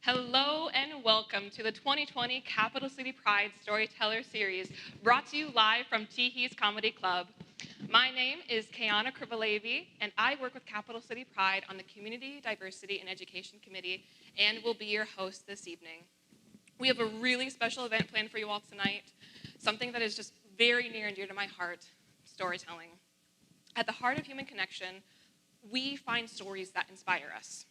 Hello and welcome to the 2020 Capital City Pride Storyteller Series, brought to you live from Teehee's Comedy Club. My name is Kayana Krivalevi, and I work with Capital City Pride on the Community, Diversity, and Education Committee, and will be your host this evening. We have a really special event planned for you all tonight, something that is just very near and dear to my heart, storytelling. At the heart of human connection, we find stories that inspire us.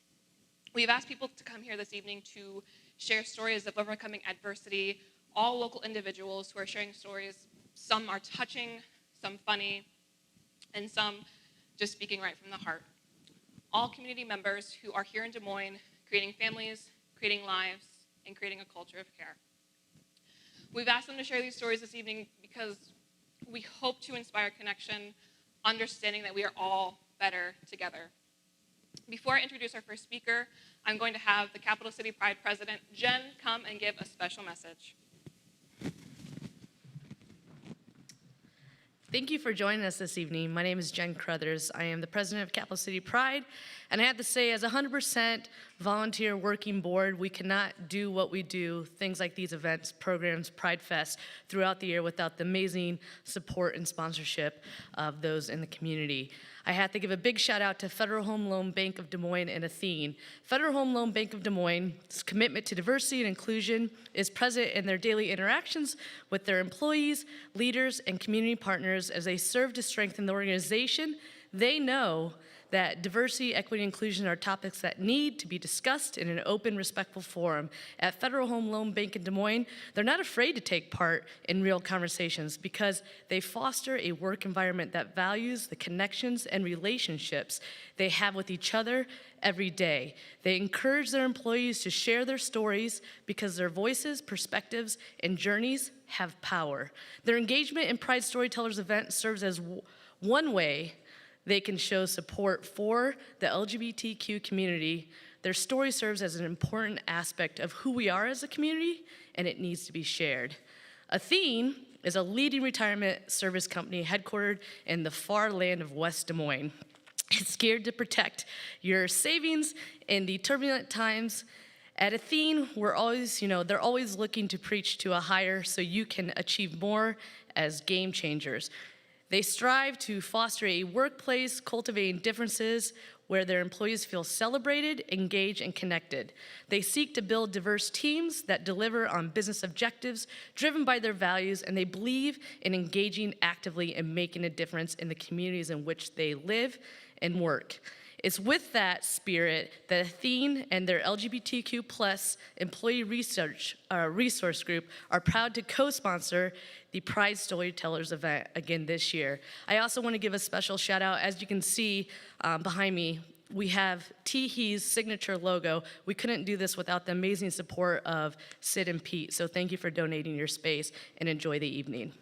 We've asked people to come here this evening to share stories of overcoming adversity, all local individuals who are sharing stories. Some are touching, some funny, and some just speaking right from the heart. All community members who are here in Des Moines, creating families, creating lives, and creating a culture of care. We've asked them to share these stories this evening because we hope to inspire connection, understanding that we are all better together. Before I introduce our first speaker, I'm going to have the Capital City Pride President, Jen, come and give a special message. Thank you for joining us this evening. My name is Jen Crothers. I am the president of Capital City Pride, and I have to say, as a 100% volunteer working board, we cannot do what we do, things like these events, programs, Pride Fest, throughout the year without the amazing support and sponsorship of those in the community. I have to give a big shout out to Federal Home Loan Bank of Des Moines and Athene. Federal Home Loan Bank of Des Moines' commitment to diversity and inclusion is present in their daily interactions with their employees, leaders, and community partners as they serve to strengthen the organization. They know that diversity, equity, and inclusion are topics that need to be discussed in an open, respectful forum. At Federal Home Loan Bank in Des Moines, they're not afraid to take part in real conversations because they foster a work environment that values the connections and relationships they have with each other every day. They encourage their employees to share their stories because their voices, perspectives, and journeys have power. Their engagement in Pride Storytellers event serves as one way they can show support for the LGBTQ community. Their story serves as an important aspect of who we are as a community, and it needs to be shared. Athene is a leading retirement service company headquartered in the far land of West Des Moines. It's geared to protect your savings in the turbulent times. At Athene, they're always looking to preach to a higher so you can achieve more as game changers. They strive to foster a workplace cultivating differences where their employees feel celebrated, engaged, and connected. They seek to build diverse teams that deliver on business objectives driven by their values, and they believe in engaging actively and making a difference in the communities in which they live and work. It's with that spirit that Athene and their LGBTQ plus employee resource group are proud to co-sponsor the Pride Storytellers event again this year. I also want to give a special shout out. As you can see behind me, we have Teehee's signature logo. We couldn't do this without the amazing support of Sid and Pete, so thank you for donating your space and enjoy the evening.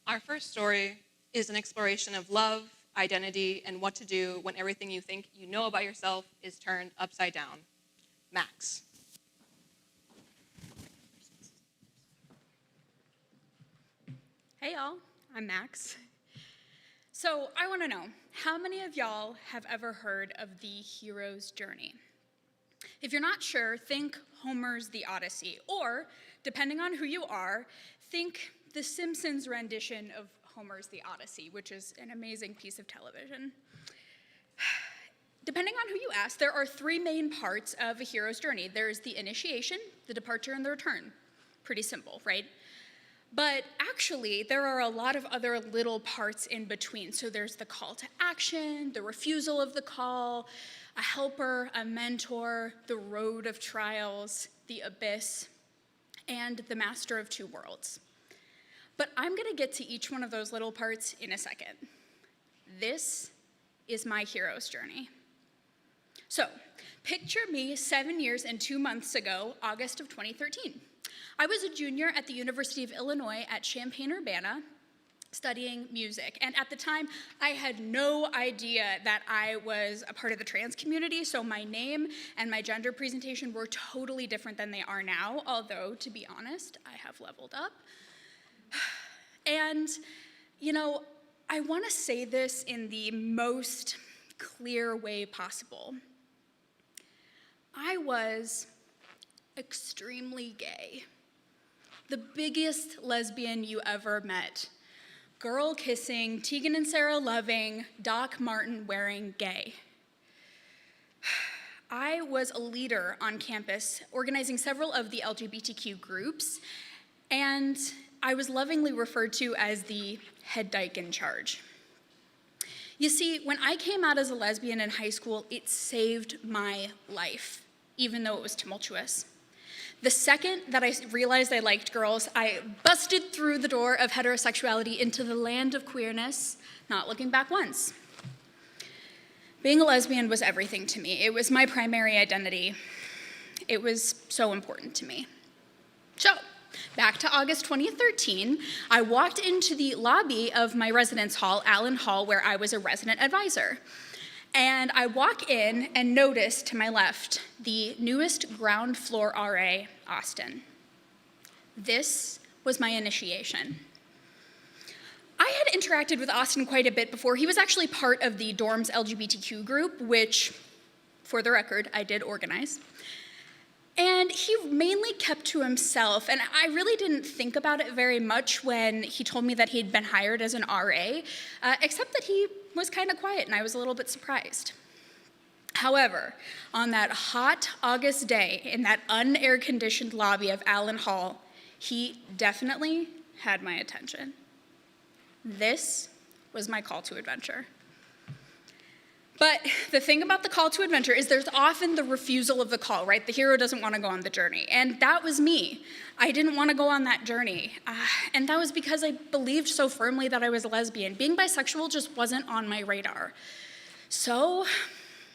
Our first story is an exploration of love, identity, and what to do when everything you think you know about yourself is turned upside down. Max. Hey y'all, I'm Max. So I want to know, how many of y'all have ever heard of the hero's journey? If you're not sure, think Homer's The Odyssey, or, depending on who you are, think The Simpsons rendition of Homer's The Odyssey, which is an amazing piece of television. Depending on who you ask, there are three main parts of a hero's journey. There's the initiation, the departure, and the return. Pretty simple, right? But actually, there are a lot of other little parts in between. So there's the call to action, the refusal of the call, a helper, a mentor, the road of trials, the abyss, and the master of two worlds. But I'm gonna get to each one of those little parts in a second. This is my hero's journey. So, picture me 7 years and 2 months ago, August of 2013. I was a junior at the University of Illinois at Champaign-Urbana, studying music. And at the time, I had no idea that I was a part of the trans community, so my name and my gender presentation were totally different than they are now, although, to be honest, I have leveled up. And You know, I want to say this in the most clear way possible. I was extremely gay. The biggest lesbian you ever met. Girl kissing, Tegan and Sarah loving, Doc Martin wearing gay. I was a leader on campus, organizing several of the LGBTQ groups, and I was lovingly referred to as the head dyke in charge. You see, when I came out as a lesbian in high school, it saved my life, even though it was tumultuous. The second that I realized I liked girls, I busted through the door of heterosexuality into the land of queerness, not looking back once. Being a lesbian was everything to me. It was my primary identity. It was so important to me. So, back to August 2013, I walked into the lobby of my residence hall, Allen Hall, where I was a resident advisor. And I walk in and notice to my left the newest ground floor RA, Austin. This was my initiation. I had interacted with Austin quite a bit before. He was actually part of the dorm's LGBTQ group, which, for the record, I did organize. And he mainly kept to himself, and I really didn't think about it very much when he told me that he'd been hired as an RA, except that he was kind of quiet, and I was a little bit surprised. However, on that hot August day in that unair-conditioned lobby of Allen Hall, he definitely had my attention. This was my call to adventure. But the thing about the call to adventure is there's often the refusal of the call, right? The hero doesn't want to go on the journey. And that was me. I didn't want to go on that journey. And that was because I believed so firmly that I was a lesbian. Being bisexual just wasn't on my radar. So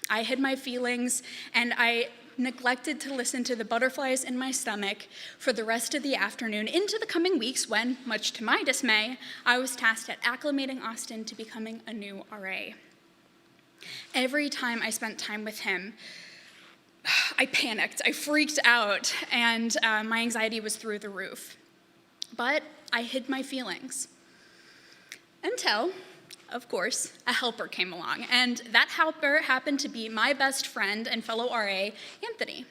I hid my feelings, and I neglected to listen to the butterflies in my stomach for the rest of the afternoon into the coming weeks when, much to my dismay, I was tasked at acclimating Austin to becoming a new RA. Every time I spent time with him, I panicked, I freaked out, and my anxiety was through the roof. But I hid my feelings. Until, of course, a helper came along, and that helper happened to be my best friend and fellow RA, Anthony.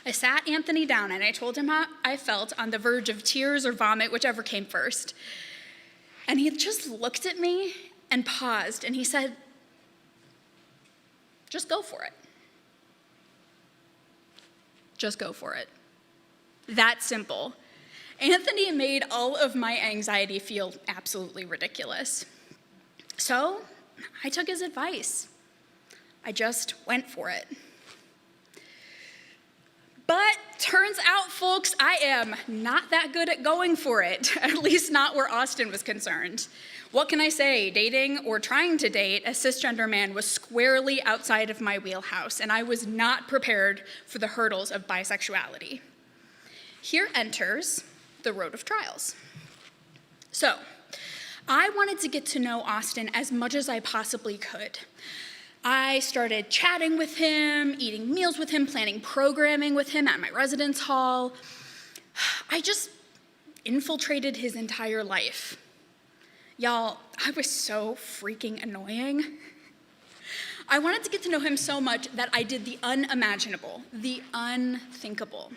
I sat Anthony down and I told him how I felt on the verge of tears or vomit, whichever came first. And he just looked at me and paused, and he said, "Just go for it. Just go for it." That simple. Anthony made all of my anxiety feel absolutely ridiculous. So I took his advice. I just went for it. But turns out, folks, I am not that good at going for it, at least not where Austin was concerned. What can I say? Dating or trying to date a cisgender man was squarely outside of my wheelhouse, and I was not prepared for the hurdles of bisexuality. Here enters the road of trials. So, I wanted to get to know Austin as much as I possibly could. I started chatting with him, eating meals with him, planning programming with him at my residence hall. I just infiltrated his entire life. Y'all, I was so freaking annoying. I wanted to get to know him so much that I did the unimaginable, the unthinkable.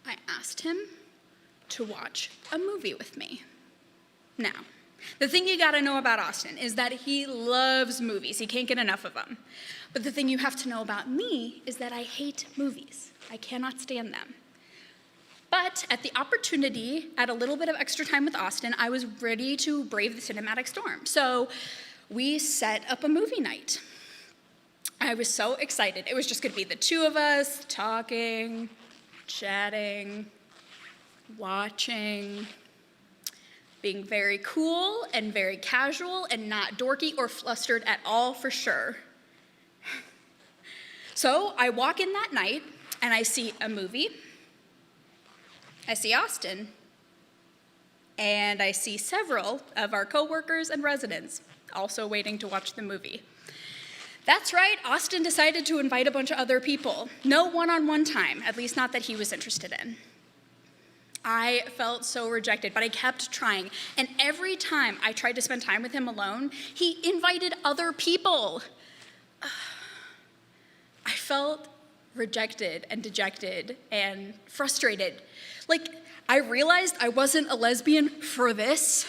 I asked him to watch a movie with me. Now, the thing you gotta know about Austin is that he loves movies. He can't get enough of them. But the thing you have to know about me is that I hate movies. I cannot stand them. But at the opportunity, at a little bit of extra time with Austin, I was ready to brave the cinematic storm. So we set up a movie night. I was so excited. It was just gonna be the two of us talking, chatting, watching, being very cool and very casual and not dorky or flustered at all for sure. So I walk in that night and I see a movie, I see Austin, and I see several of our coworkers and residents also waiting to watch the movie. That's right, Austin decided to invite a bunch of other people. No one-on-one time, at least not that he was interested in. I felt so rejected, but I kept trying. And every time I tried to spend time with him alone, he invited other people. I felt rejected and dejected and frustrated. Like, I realized I wasn't a lesbian for this,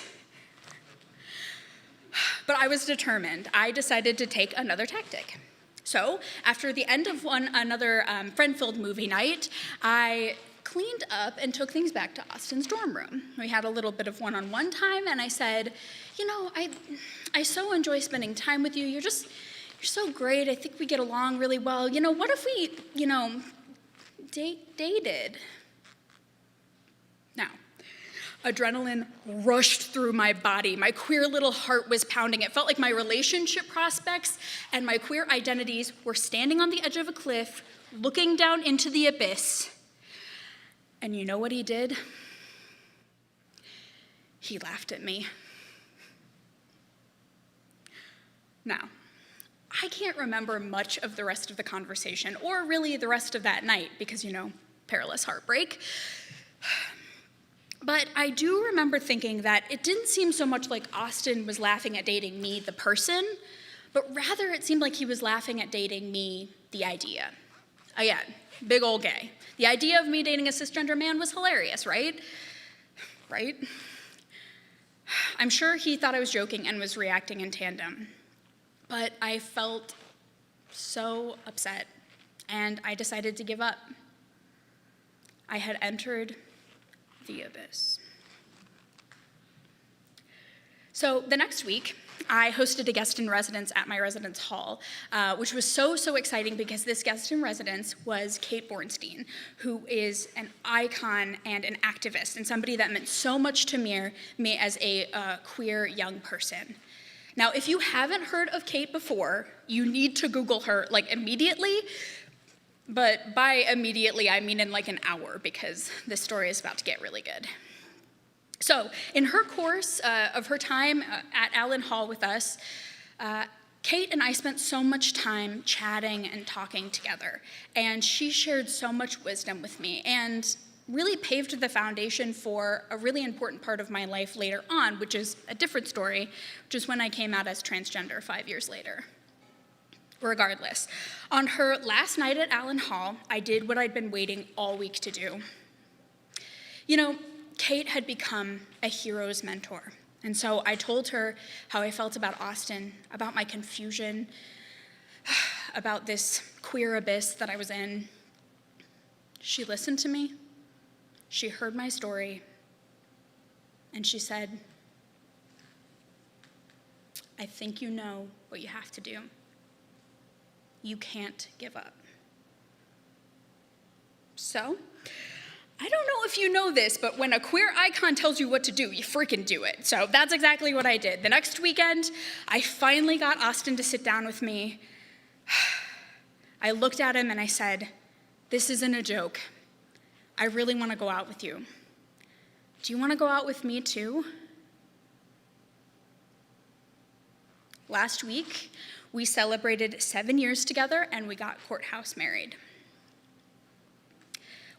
but I was determined. I decided to take another tactic. So, after the end of another friend-filled movie night, I cleaned up and took things back to Austin's dorm room. We had a little bit of one-on-one time, and I said, I so enjoy spending time with you. You're so great. I think we get along really well. What if we, dated? Now, adrenaline rushed through my body. My queer little heart was pounding. It felt like my relationship prospects and my queer identities were standing on the edge of a cliff, looking down into the abyss. And you know what he did? He laughed at me. Now, I can't remember much of the rest of the conversation, or really the rest of that night, because, perilous heartbreak. But I do remember thinking that it didn't seem so much like Austin was laughing at dating me, the person, but rather it seemed like he was laughing at dating me, the idea. Again, big old gay. The idea of me dating a cisgender man was hilarious, right? Right? I'm sure he thought I was joking and was reacting in tandem. But I felt so upset, and I decided to give up. I had entered the abyss. So the next week, I hosted a guest in residence at my residence hall, which was so exciting because this guest in residence was Kate Bornstein, who is an icon and an activist and somebody that meant so much to me as a queer young person. Now, if you haven't heard of Kate before, you need to Google her immediately, but by immediately I mean in an hour, because this story is about to get really good. So, in her course of her time at Allen Hall with us, Kate and I spent so much time chatting and talking together, and she shared so much wisdom with me and really paved the foundation for a really important part of my life later on, which is a different story, which is when I came out as transgender 5 years later. Regardless, on her last night at Allen Hall, I did what I'd been waiting all week to do. Kate had become a hero's mentor. And so I told her how I felt about Austin, about my confusion, about this queer abyss that I was in. She listened to me, she heard my story, and she said, I think you know what you have to do. You can't give up. So, I don't know if you know this, but when a queer icon tells you what to do, you freaking do it. So that's exactly what I did. The next weekend, I finally got Austin to sit down with me. I looked at him and I said, this isn't a joke. I really want to go out with you. Do you want to go out with me too? Last week, we celebrated 7 years together and we got courthouse married.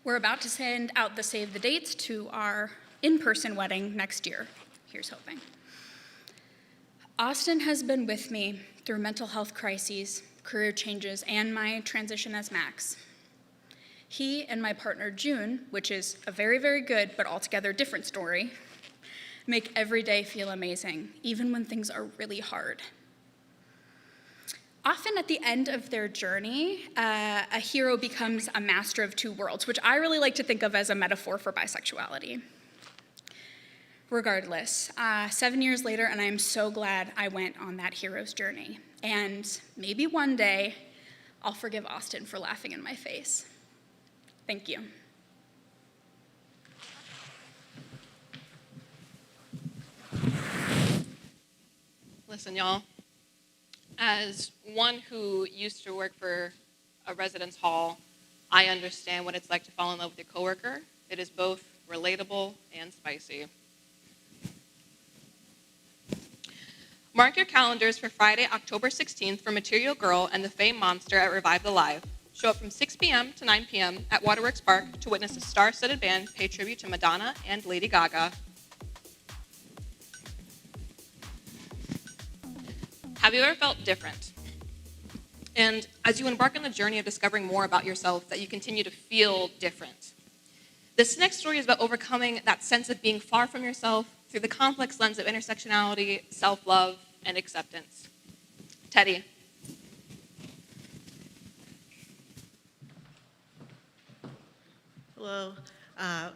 We're about to send out the save the dates to our in-person wedding next year. Here's hoping. Austin has been with me through mental health crises, career changes, and my transition as Max. He and my partner June, which is a very, very good but altogether different story, make every day feel amazing, even when things are really hard. Often at the end of their journey, a hero becomes a master of two worlds, which I really like to think of as a metaphor for bisexuality. Regardless, 7 years later, and I'm so glad I went on that hero's journey. And maybe one day, I'll forgive Austin for laughing in my face. Thank you. Listen, y'all. As one who used to work for a residence hall, I understand what it's like to fall in love with your coworker. It is both relatable and spicy. Mark your calendars for Friday, October 16th for Material Girl and the Fame Monster at Revive the Live. Show up from 6 p.m. to 9 p.m. at Waterworks Park to witness a star-studded band pay tribute to Madonna and Lady Gaga. Have you ever felt different? And as you embark on the journey of discovering more about yourself, that you continue to feel different. This next story is about overcoming that sense of being far from yourself through the complex lens of intersectionality, self-love, and acceptance. Teddy. Hello.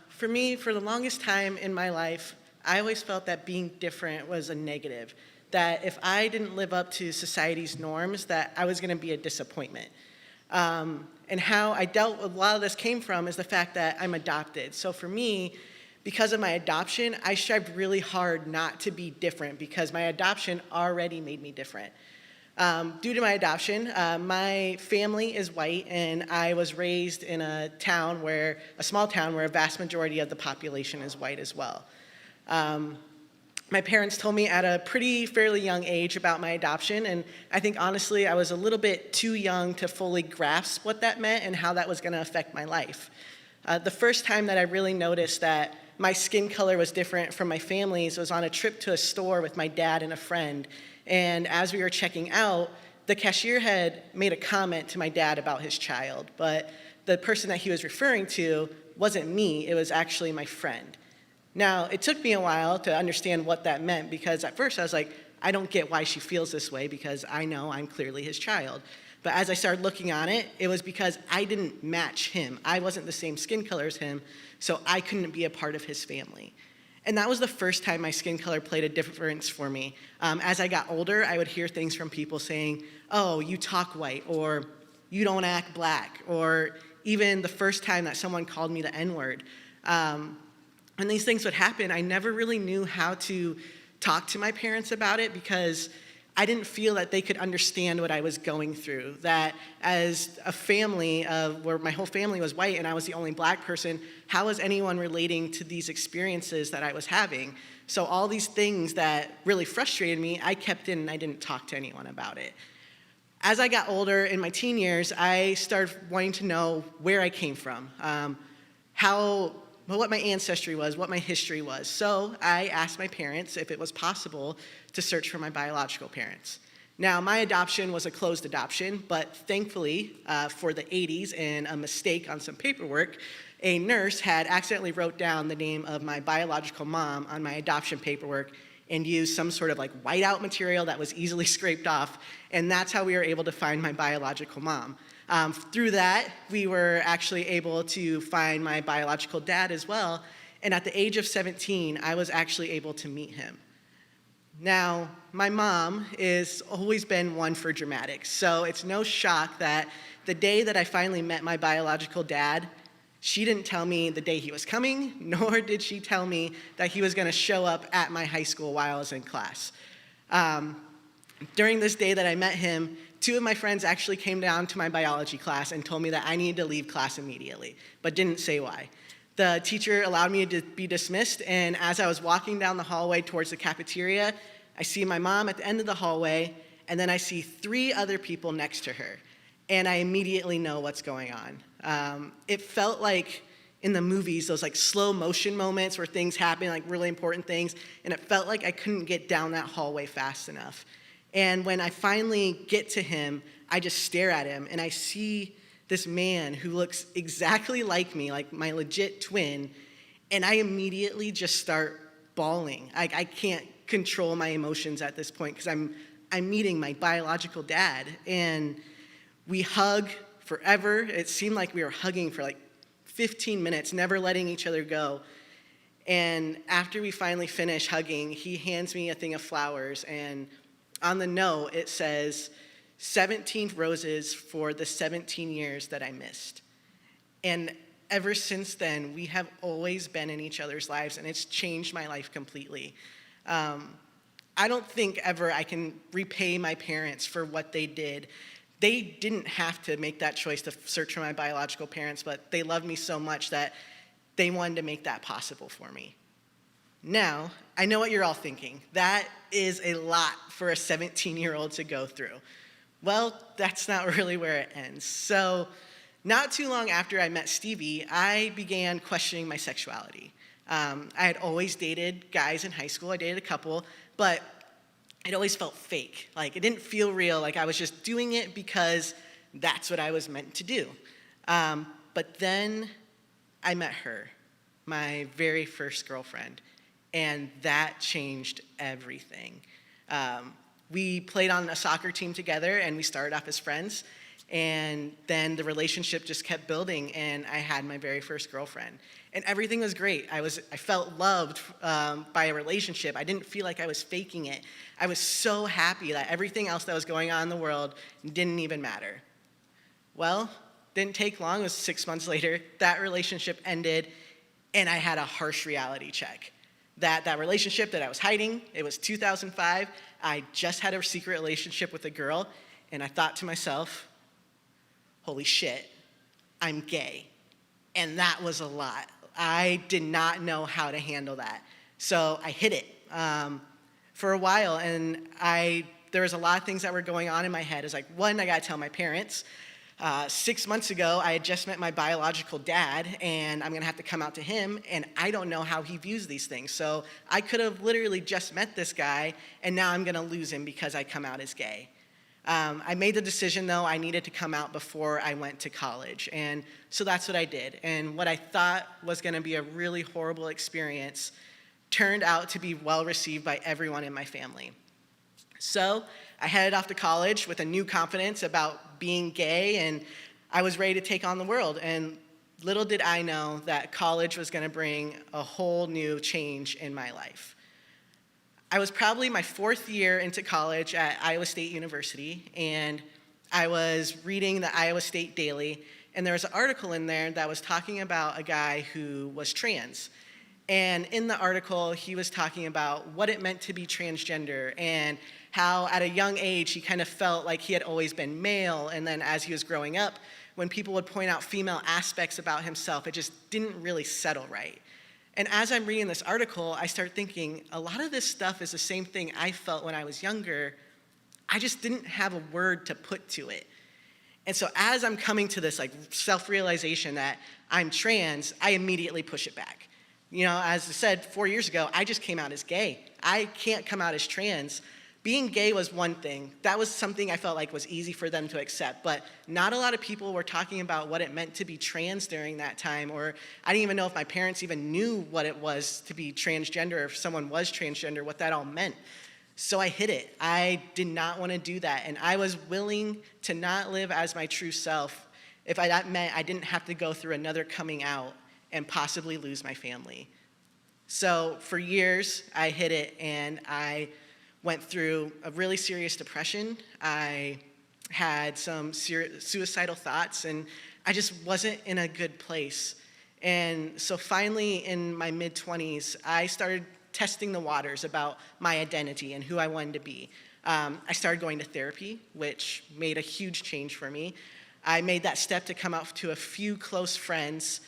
For me, for the longest time in my life, I always felt that being different was a negative. That if I didn't live up to society's norms, that I was going to be a disappointment. And how I dealt with a lot of this came from is the fact that I'm adopted. So for me, because of my adoption, I strived really hard not to be different because my adoption already made me different. Due to my adoption, my family is white, and I was raised in a small town where a vast majority of the population is white as well. My parents told me at a fairly young age about my adoption, and I think honestly I was a little bit too young to fully grasp what that meant and how that was going to affect my life. The first time that I really noticed that my skin color was different from my family's was on a trip to a store with my dad and a friend, and as we were checking out, the cashier had made a comment to my dad about his child, but the person that he was referring to wasn't me, it was actually my friend. Now, it took me a while to understand what that meant because at first I was like, I don't get why she feels this way because I know I'm clearly his child. But as I started looking on it, it was because I didn't match him. I wasn't the same skin color as him, so I couldn't be a part of his family. And that was the first time my skin color played a difference for me. As I got older, I would hear things from people saying, oh, you talk white, or you don't act black, or even the first time that someone called me the N-word. When these things would happen, I never really knew how to talk to my parents about it because I didn't feel that they could understand what I was going through. That as a family where my whole family was white and I was the only black person, how was anyone relating to these experiences that I was having? So all these things that really frustrated me, I kept in and I didn't talk to anyone about it. As I got older in my teen years, I started wanting to know where I came from, what my ancestry was, what my history was. So I asked my parents if it was possible to search for my biological parents. Now, my adoption was a closed adoption, but thankfully, for the 80s and a mistake on some paperwork, a nurse had accidentally wrote down the name of my biological mom on my adoption paperwork and used some sort of like whiteout material that was easily scraped off, and that's how we were able to find my biological mom. Through that, we were actually able to find my biological dad as well, and at the age of 17, I was actually able to meet him. Now, my mom has always been one for dramatics, so it's no shock that the day that I finally met my biological dad, she didn't tell me the day he was coming, nor did she tell me that he was gonna show up at my high school while I was in class. During this day that I met him, 2 of my friends actually came down to my biology class and told me that I needed to leave class immediately, but didn't say why. The teacher allowed me to be dismissed, and as I was walking down the hallway towards the cafeteria, I see my mom at the end of the hallway, and then I see 3 other people next to her, and I immediately know what's going on. It felt like in the movies, those like slow motion moments where things happen, like really important things, and it felt like I couldn't get down that hallway fast enough. And when I finally get to him, I just stare at him and I see this man who looks exactly like me, like my legit twin, and I immediately just start bawling. I can't control my emotions at this point because I'm meeting my biological dad, and we hug forever. It seemed like we were hugging for like 15 minutes, never letting each other go. And after we finally finish hugging, he hands me a thing of flowers, and on the note, it says, 17 roses for the 17 years that I missed. And ever since then, we have always been in each other's lives, and it's changed my life completely. I don't think ever I can repay my parents for what they did. They didn't have to make that choice to search for my biological parents, but they loved me so much that they wanted to make that possible for me. Now, I know what you're all thinking. That is a lot for a 17-year-old to go through. Well, that's not really where it ends. So Not too long after I met Stevie, I began questioning my sexuality. I had always dated guys in high school. I dated a couple, but it always felt fake. Like, it didn't feel real, like I was just doing it because that's what I was meant to do. But then I met her, my very first girlfriend, and that changed everything. We played on a soccer team together, and we started off as friends, and then the relationship just kept building, and I had my very first girlfriend. And everything was great. I felt loved by a relationship. I didn't feel like I was faking it. I was so happy that everything else that was going on in the world didn't even matter. Well, didn't take long. It was 6 months later. That relationship ended, and I had a harsh reality check. That relationship that I was hiding, it was 2005. I just had a secret relationship with a girl, and I thought to myself, holy shit, I'm gay. And that was a lot. I did not know how to handle that. So I hid it for a while, and there was a lot of things that were going on in my head. It's like, one, I gotta tell my parents. 6 months ago, I had just met my biological dad, and I'm gonna have to come out to him, and I don't know how he views these things. So I could have literally just met this guy, and now I'm gonna lose him because I come out as gay. I made the decision, though, I needed to come out before I went to college, and so that's what I did. And what I thought was gonna be a really horrible experience turned out to be well received by everyone in my family. So I headed off to college with a new confidence about being gay, and I was ready to take on the world. And little did I know that college was gonna bring a whole new change in my life. I was probably my 4th year into college at Iowa State University, and I was reading the Iowa State Daily, and there was an article in there that was talking about a guy who was trans. And in the article, he was talking about what it meant to be transgender and how at a young age he kind of felt like he had always been male, and then as he was growing up, when people would point out female aspects about himself, it just didn't really settle right. And as I'm reading this article, I start thinking, a lot of this stuff is the same thing I felt when I was younger. I just didn't have a word to put to it. And so as I'm coming to this like self-realization that I'm trans, I immediately push it back. You know, as I said, 4 years ago, I just came out as gay. I can't come out as trans. Being gay was one thing. That was something I felt like was easy for them to accept, but not a lot of people were talking about what it meant to be trans during that time, or I didn't even know if my parents even knew what it was to be transgender, or if someone was transgender, what that all meant. So I hid it. I did not want to do that, and I was willing to not live as my true self if that meant I didn't have to go through another coming out and possibly lose my family. So for years, I hid it, and I went through a really serious depression. I had some suicidal thoughts, and I just wasn't in a good place. And so finally, in my mid-20s, I started testing the waters about my identity and who I wanted to be. I started going to therapy, which made a huge change for me. I made that step to come out to a few close friends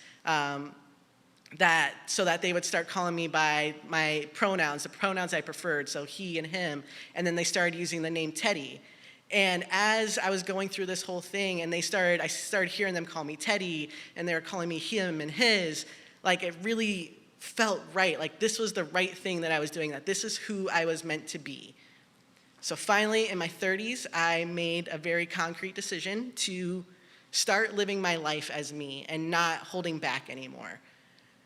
so that they would start calling me by my pronouns, the pronouns I preferred, so he and him, and then they started using the name Teddy. And as I was going through this whole thing, and I started hearing them call me Teddy, and they were calling me him and his, like it really felt right, like this was the right thing that I was doing, that this is who I was meant to be. So finally, in my 30s, I made a very concrete decision to start living my life as me and not holding back anymore.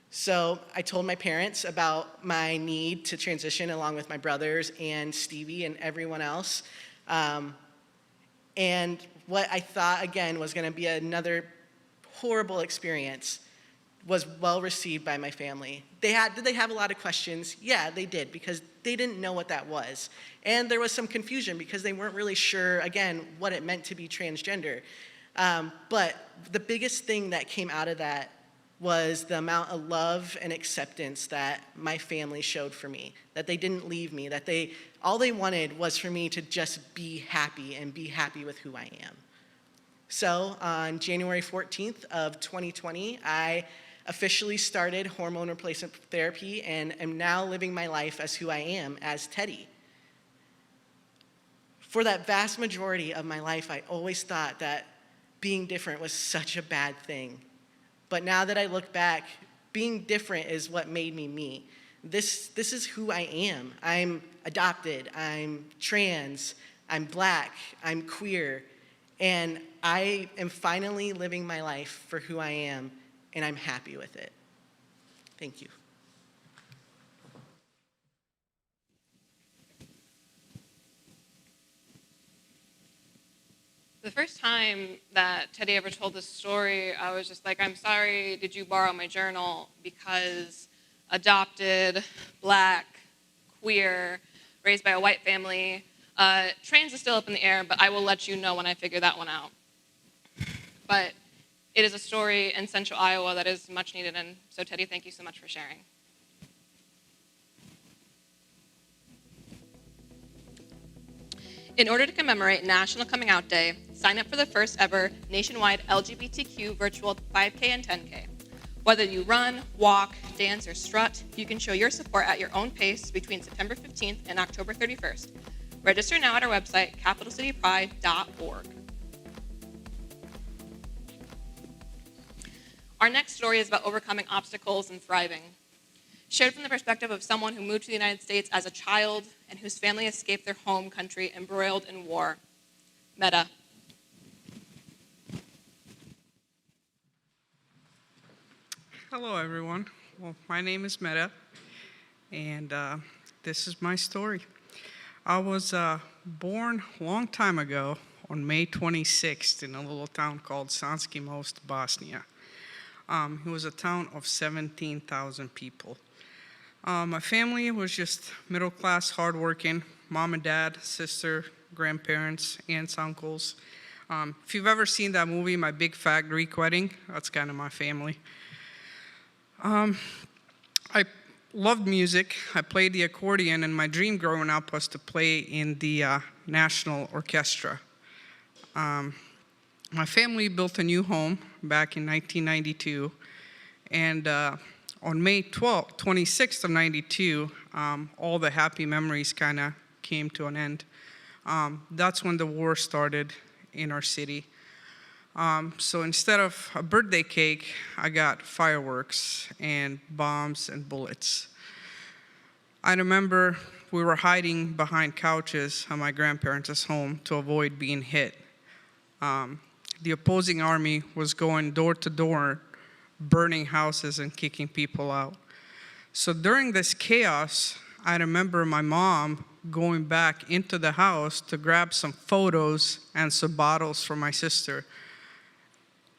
So I told my parents about my need to transition along with my brothers and Stevie and everyone else. And what I thought, again, was gonna be another horrible experience was well received by my family. Did they have a lot of questions? Yeah, they did, because they didn't know what that was. And there was some confusion because they weren't really sure, again, what it meant to be transgender. But the biggest thing that came out of that was the amount of love and acceptance that my family showed for me, that they didn't leave me, that all they wanted was for me to just be happy and be happy with who I am. So on January 14th of 2020, I officially started hormone replacement therapy and am now living my life as who I am, as Teddy. For that vast majority of my life, I always thought that being different was such a bad thing. But now that I look back, being different is what made me me. This is who I am. I'm adopted, I'm trans, I'm Black, I'm queer, and I am finally living my life for who I am, and I'm happy with it. Thank you. The first time that Teddy ever told this story, I was just like, I'm sorry, did you borrow my journal? Because adopted, Black, queer, raised by a white family, trans is still up in the air, but I will let you know when I figure that one out. But it is a story in Central Iowa that is much needed, and so Teddy, thank you so much for sharing. In order to commemorate National Coming Out Day, sign up for the first ever nationwide LGBTQ virtual 5K and 10K. Whether you run, walk, dance, or strut, you can show your support at your own pace between September 15th and October 31st. Register now at our website, capitalcitypride.org. Our next story is about overcoming obstacles and thriving. Shared from the perspective of someone who moved to the United States as a child and whose family escaped their home country embroiled in war. Meta. Hello, everyone. Well, my name is Meta, and this is my story. I was born a long time ago on May 26th in a little town called Sanski Most, Bosnia. It was a town of 17,000 people. My family was just middle-class, hardworking, mom and dad, sister, grandparents, aunts, uncles. If you've ever seen that movie, My Big Fat Greek Wedding, that's kind of my family. I loved music. I played the accordion, and my dream growing up was to play in the National Orchestra. My family built a new home back in 1992, and on May 26th of 92, all the happy memories kind of came to an end. That's when the war started in our city. So instead of a birthday cake, I got fireworks and bombs and bullets. I remember we were hiding behind couches at my grandparents' home to avoid being hit. The opposing army was going door to door, burning houses and kicking people out. So during this chaos, I remember my mom going back into the house to grab some photos and some bottles for my sister.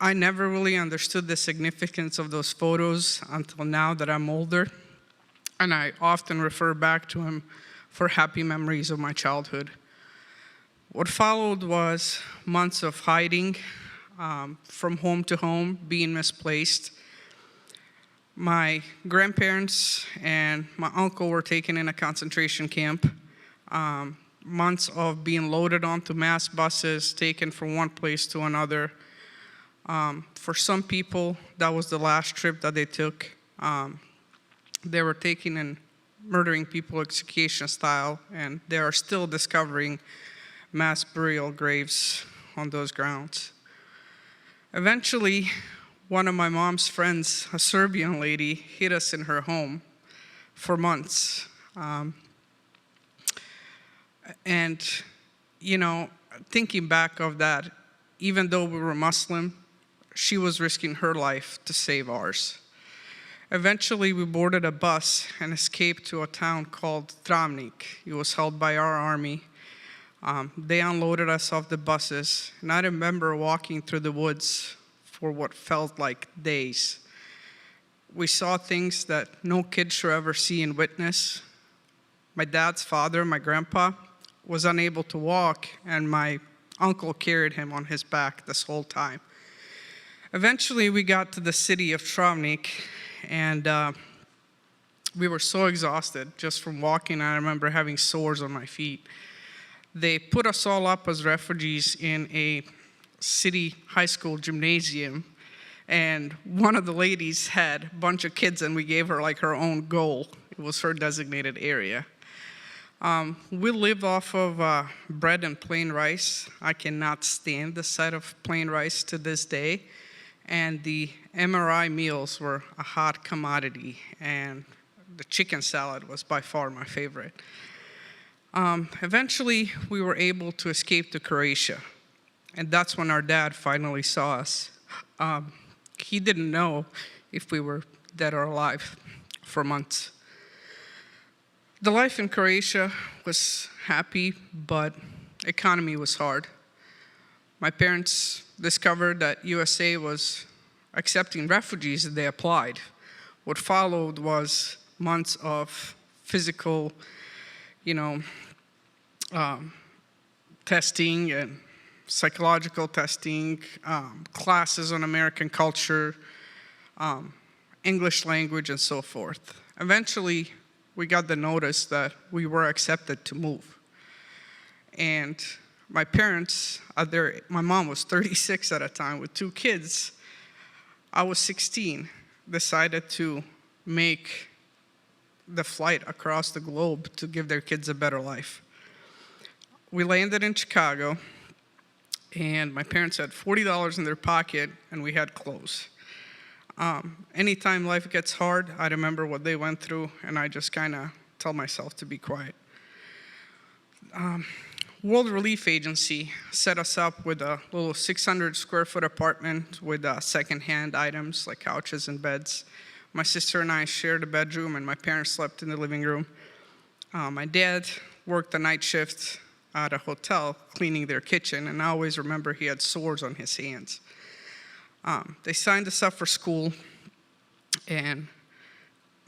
I never really understood the significance of those photos until now that I'm older, and I often refer back to them for happy memories of my childhood. What followed was months of hiding from home to home, being misplaced. My grandparents and my uncle were taken in a concentration camp. Months of being loaded onto mass buses, taken from one place to another. For some people, that was the last trip that they took. They were taking and murdering people execution style, and they are still discovering mass burial graves on those grounds. Eventually, one of my mom's friends, a Serbian lady, hid us in her home for months. And, you know, thinking back of that, even though we were Muslim, she was risking her life to save ours. Eventually, we boarded a bus and escaped to a town called Travnik. It was held by our army. They unloaded us off the buses, and I remember walking through the woods for what felt like days. We saw things that no kid should ever see and witness. My dad's father, my grandpa, was unable to walk, and my uncle carried him on his back this whole time. Eventually, we got to the city of Travnik, and we were so exhausted just from walking. I remember having sores on my feet. They put us all up as refugees in a city high school gymnasium, and one of the ladies had a bunch of kids, and we gave her like her own goal. It was her designated area. We live off of bread and plain rice. I cannot stand the sight of plain rice to this day. And the MRI meals were a hot commodity, and the chicken salad was by far my favorite. Eventually, we were able to escape to Croatia, and that's when our dad finally saw us. He didn't know if we were dead or alive for months. The life in Croatia was happy, but economy was hard. My parents discovered that USA was accepting refugees and they applied. What followed was months of physical, testing and psychological testing, classes on American culture, English language, and so forth. Eventually, we got the notice that we were accepted to move. And my parents, my mom was 36 at a time with 2 kids. I was 16, decided to make the flight across the globe to give their kids a better life. We landed in Chicago, and my parents had $40 in their pocket, and we had clothes. Anytime life gets hard, I remember what they went through, and I just kind of tell myself to be quiet. World Relief Agency set us up with a little 600 square foot apartment with secondhand items like couches and beds. My sister and I shared a bedroom, and my parents slept in the living room. My dad worked the night shift at a hotel cleaning their kitchen, and I always remember he had sores on his hands. They signed us up for school, and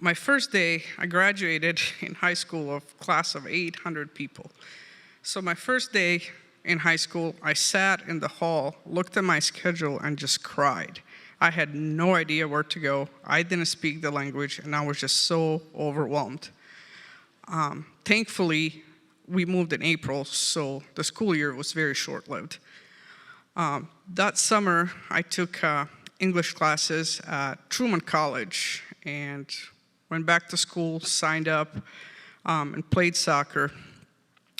my first day, I graduated in high school of a class of 800 people. So my first day in high school, I sat in the hall, looked at my schedule, and just cried. I had no idea where to go. I didn't speak the language, and I was just so overwhelmed. Thankfully, we moved in April, so the school year was very short-lived. That summer, I took English classes at Truman College and went back to school, signed up, and played soccer.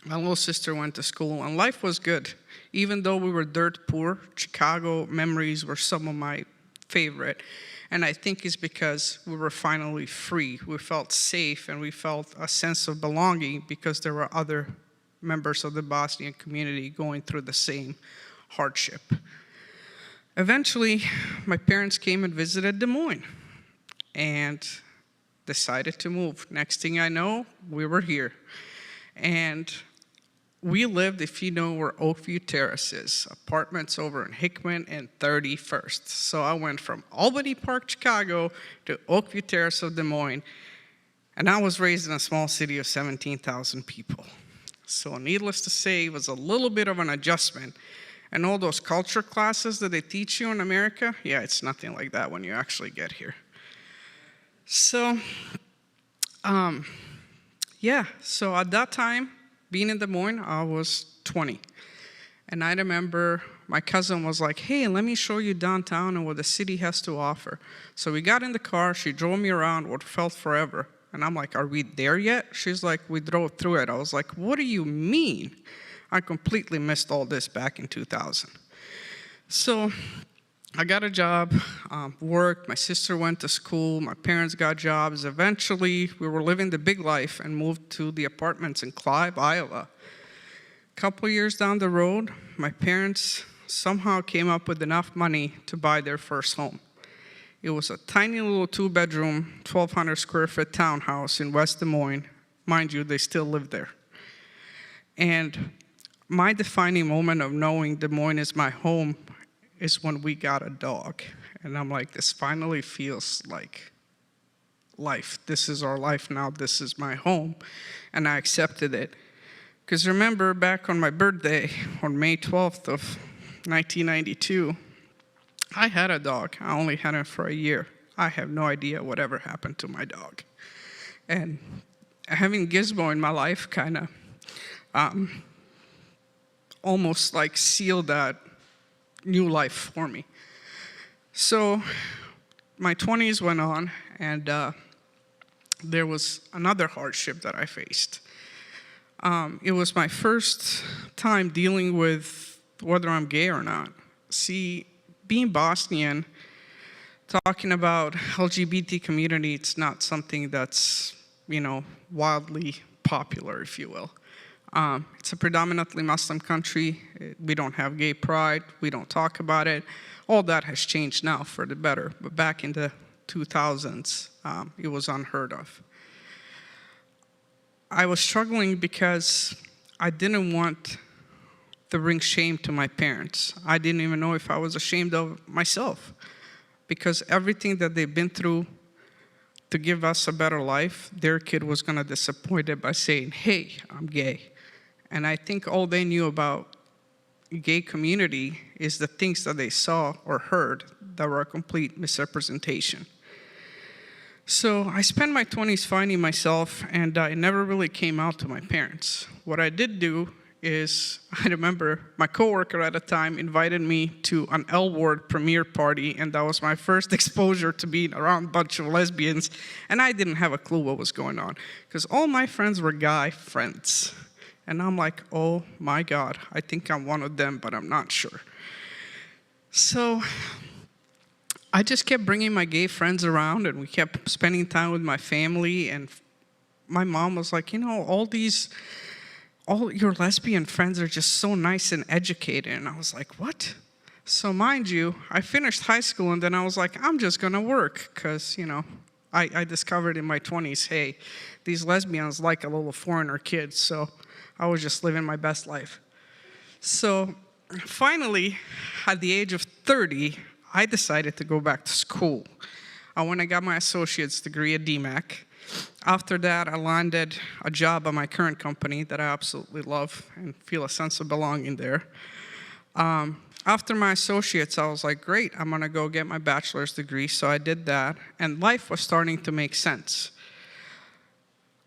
My little sister went to school, and life was good. Even though we were dirt poor, Chicago memories were some of my favorite. And I think it's because we were finally free. We felt safe, and we felt a sense of belonging because there were other members of the Bosnian community going through the same hardship. Eventually, my parents came and visited Des Moines and decided to move. Next thing I know, we were here. And we lived, if you know where Oakview Terrace is, apartments over in Hickman and 31st. So I went from Albany Park, Chicago, to Oakview Terrace of Des Moines, and I was raised in a small city of 17,000 people. So needless to say, it was a little bit of an adjustment. And all those culture classes that they teach you in America, yeah, it's nothing like that when you actually get here. So, so at that time, being in Des Moines, I was 20. And I remember my cousin was like, hey, let me show you downtown and what the city has to offer. So we got in the car, she drove me around what felt forever. And I'm like, are we there yet? She's like, we drove through it. I was like, what do you mean? I completely missed all this back in 2000. So I got a job, worked, my sister went to school, my parents got jobs. Eventually, we were living the big life and moved to the apartments in Clive, Iowa. A couple years down the road, my parents somehow came up with enough money to buy their first home. It was a tiny little 2-bedroom, 1,200 square foot townhouse in West Des Moines. Mind you, they still live there. And my defining moment of knowing Des Moines is my home is when we got a dog. And I'm like, this finally feels like life. This is our life now. This is my home. And I accepted it. Because remember, back on my birthday, on May 12th of 1992, I had a dog. I only had him for a year. I have no idea whatever happened to my dog. And having Gizmo in my life kind of almost like sealed that new life for me. So my 20s went on, and there was another hardship that I faced. It was my first time dealing with whether I'm gay or not. See, being Bosnian, talking about LGBT community, it's not something that's, wildly popular, if you will. It's a predominantly Muslim country. We don't have gay pride. We don't talk about it. All that has changed now for the better. But back in the 2000s, it was unheard of. I was struggling because I didn't want to bring shame to my parents. I didn't even know if I was ashamed of myself, because everything that they've been through to give us a better life, their kid was gonna disappoint it by saying, hey, I'm gay. And I think all they knew about gay community is the things that they saw or heard that were a complete misrepresentation. So I spent my 20s finding myself, and I never really came out to my parents. What I did do is, I remember my coworker at the time invited me to an L Word premiere party, and that was my first exposure to being around a bunch of lesbians, and I didn't have a clue what was going on, because all my friends were guy friends. And I'm like, oh my God, I think I'm one of them, but I'm not sure. So I just kept bringing my gay friends around, and we kept spending time with my family, and my mom was like, all your lesbian friends are just so nice and educated. And I was like, what? So mind you, I finished high school, and then I was like, I'm just gonna work, because, I discovered in my 20s, hey, these lesbians like a little foreigner kid, so I was just living my best life. So finally, at the age of 30, I decided to go back to school. I went and got my associate's degree at DMAC. After that, I landed a job at my current company that I absolutely love and feel a sense of belonging there. After my associates, I was like, great, I'm gonna go get my bachelor's degree, so I did that, and life was starting to make sense.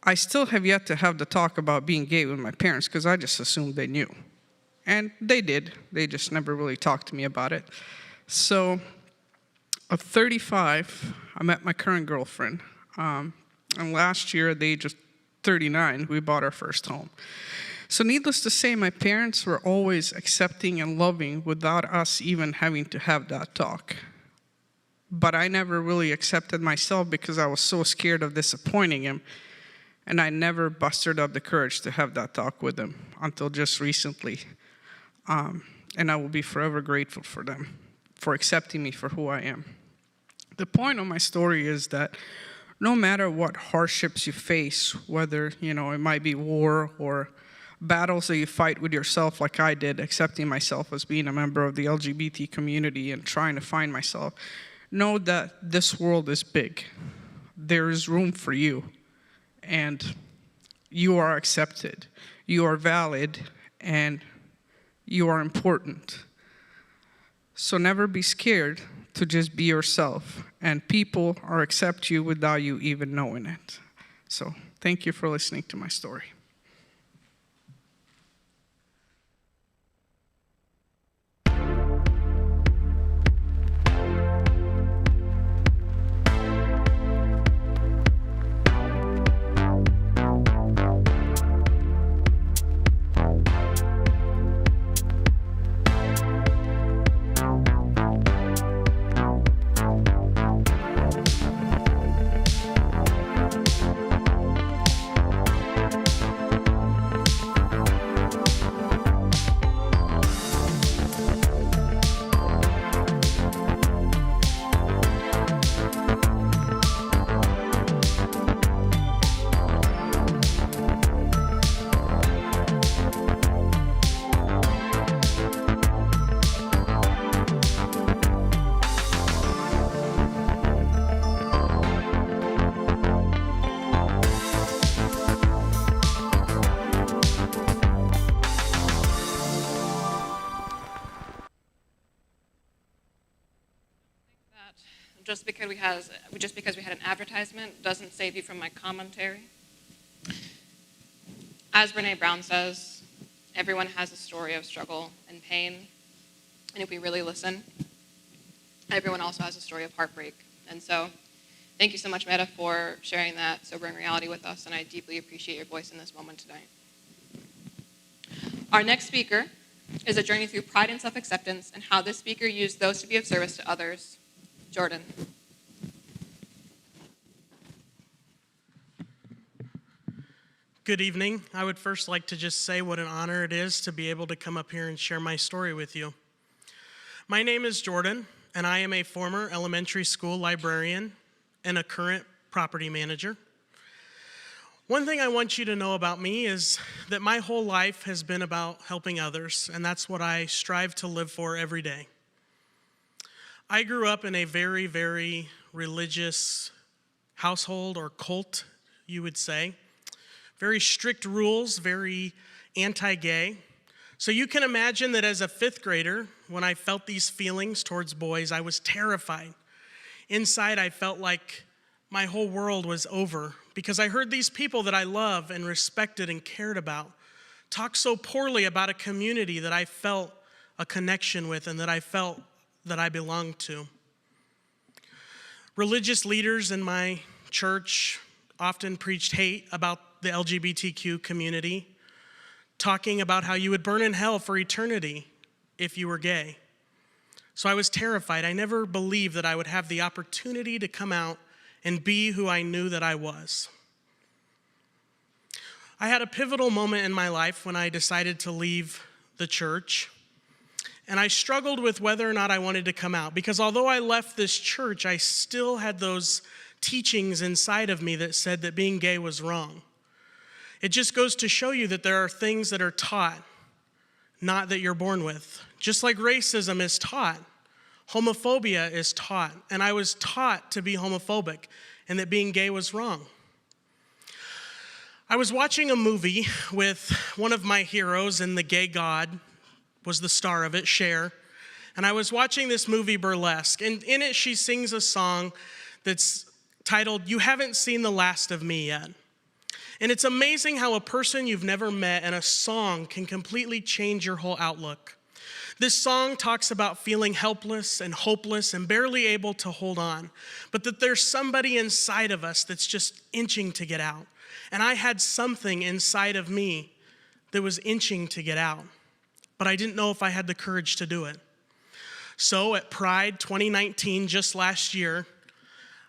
I still have yet to have the talk about being gay with my parents, because I just assumed they knew. And they did, they just never really talked to me about it. So at 35, I met my current girlfriend. And last year, at the age of 39, we bought our first home. So needless to say, my parents were always accepting and loving without us even having to have that talk. But I never really accepted myself because I was so scared of disappointing him. And I never mustered up the courage to have that talk with them until just recently. And I will be forever grateful for them, for accepting me for who I am. The point of my story is that no matter what hardships you face, whether, it might be war or battles that you fight with yourself like I did, accepting myself as being a member of the LGBT community and trying to find myself, know that this world is big. There is room for you, and you are accepted, you are valid, and you are important. So never be scared to just be yourself, and people are accept you without you even knowing it. So thank you for listening to my story. Just because we had an advertisement doesn't save you from my commentary. As Brene Brown says, everyone has a story of struggle and pain. And if we really listen, everyone also has a story of heartbreak. And so thank you so much, Meta, for sharing that sobering reality with us. And I deeply appreciate your voice in this moment tonight. Our next speaker is a journey through pride and self-acceptance and how this speaker used those to be of service to others. Jordan. Good evening. I would first like to just say what an honor it is to be able to come up here and share my story with you. My name is Jordan, and I am a former elementary school librarian and a current property manager. One thing I want you to know about me is that my whole life has been about helping others, and that's what I strive to live for every day. I grew up in a very, very religious household, or cult, you would say. Very strict rules, very anti-gay. So you can imagine that as a fifth grader, when I felt these feelings towards boys, I was terrified. Inside, I felt like my whole world was over because I heard these people that I love and respected and cared about talk so poorly about a community that I felt a connection with and that I felt that I belonged to. Religious leaders in my church often preached hate about the LGBTQ community, talking about how you would burn in hell for eternity if you were gay. So I was terrified. I never believed that I would have the opportunity to come out and be who I knew that I was. I had a pivotal moment in my life when I decided to leave the church, and I struggled with whether or not I wanted to come out, because although I left this church, I still had those teachings inside of me that said that being gay was wrong. It just goes to show you that there are things that are taught, not that you're born with. Just like racism is taught, homophobia is taught, and I was taught to be homophobic and that being gay was wrong. I was watching a movie with one of my heroes, and the gay god was the star of it, Cher, and I was watching this movie Burlesque, and in it she sings a song that's titled, "You Haven't Seen the Last of Me Yet." And it's amazing how a person you've never met and a song can completely change your whole outlook. This song talks about feeling helpless and hopeless and barely able to hold on, but that there's somebody inside of us that's just inching to get out. And I had something inside of me that was inching to get out, but I didn't know if I had the courage to do it. So at Pride 2019, just last year,